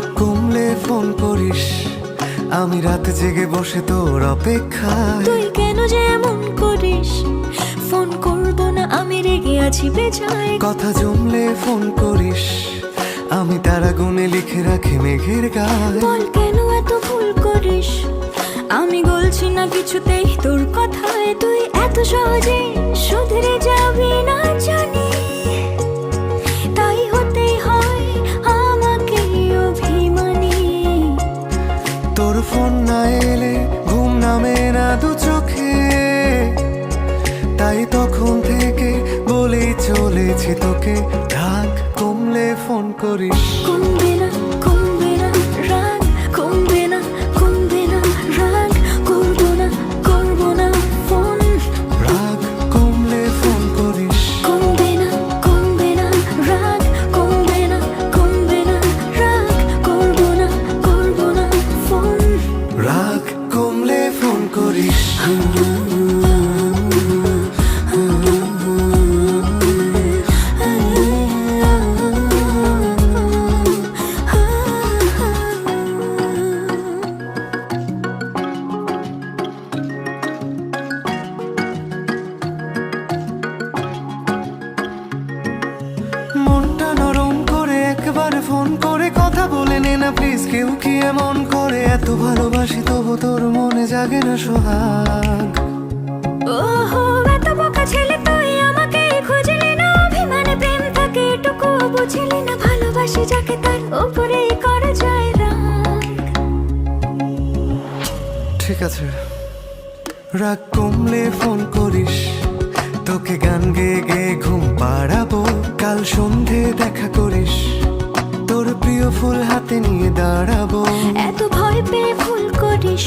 রাগ কমলে ফোন করিস, আমি রাত জেগে বসে তোর অপেক্ষায়। তুই কেন যে এমন করিস? ফোন করবো না আমি রেগে আছি বেজায়। কথা জমলে ফোন করিস, আমি তারা গুনে লিখে রাখি মেঘের গায়ে। বল কেন এত ভুল করিস? আমি গলছি না কিছুতেই তোর কথায়। তুই এত সহজে শুধরে যাবি না জানি, তাই হতেই হয় আমাকে অভিমানী। তোর ফোন না এলে ঘুম নামে না দু চোখে, তাই তখন থেকে বলেই চলেছি তোকে, রাগ কমলে ফোন করিস। কমবে না কমবে না রাগ, কমবে না কমবে না রাগ, করবো না করবো না ফোন। রাগ কমলে ফোন করিস। কমবে না কমবে না রাগ, কমবে না কমবে না রাগ, করবো না করবো না ফোন। রাগ কমলে ফোন করিস। মনটা নরম করে একবার ফোন করে কথা বলে নে না প্লিজ। কেউ কি এমন করে? এত ভালোবাসি তবু তোর মনে জাগে না সোহাগ। ওহো এত বোকা ছেলে তুই, আমাকে খুঁজলি না অভিমানে প্রেম থাকে এটুকু বুঝলি না। ভালোবাসি যাকে তার উপরেই করা যায় রাগ। ঠিক আছে, রাগ কমলে ফোন করিস, তোকে গান গেয়ে গেয়ে ঘুম পাড়াবো। কাল সন্ধে দেখা করিস, তোর প্রিয় ফুল হাতে নিয়ে দাঁড়াবো। এত ভয় পেয়ে ভুল করিস,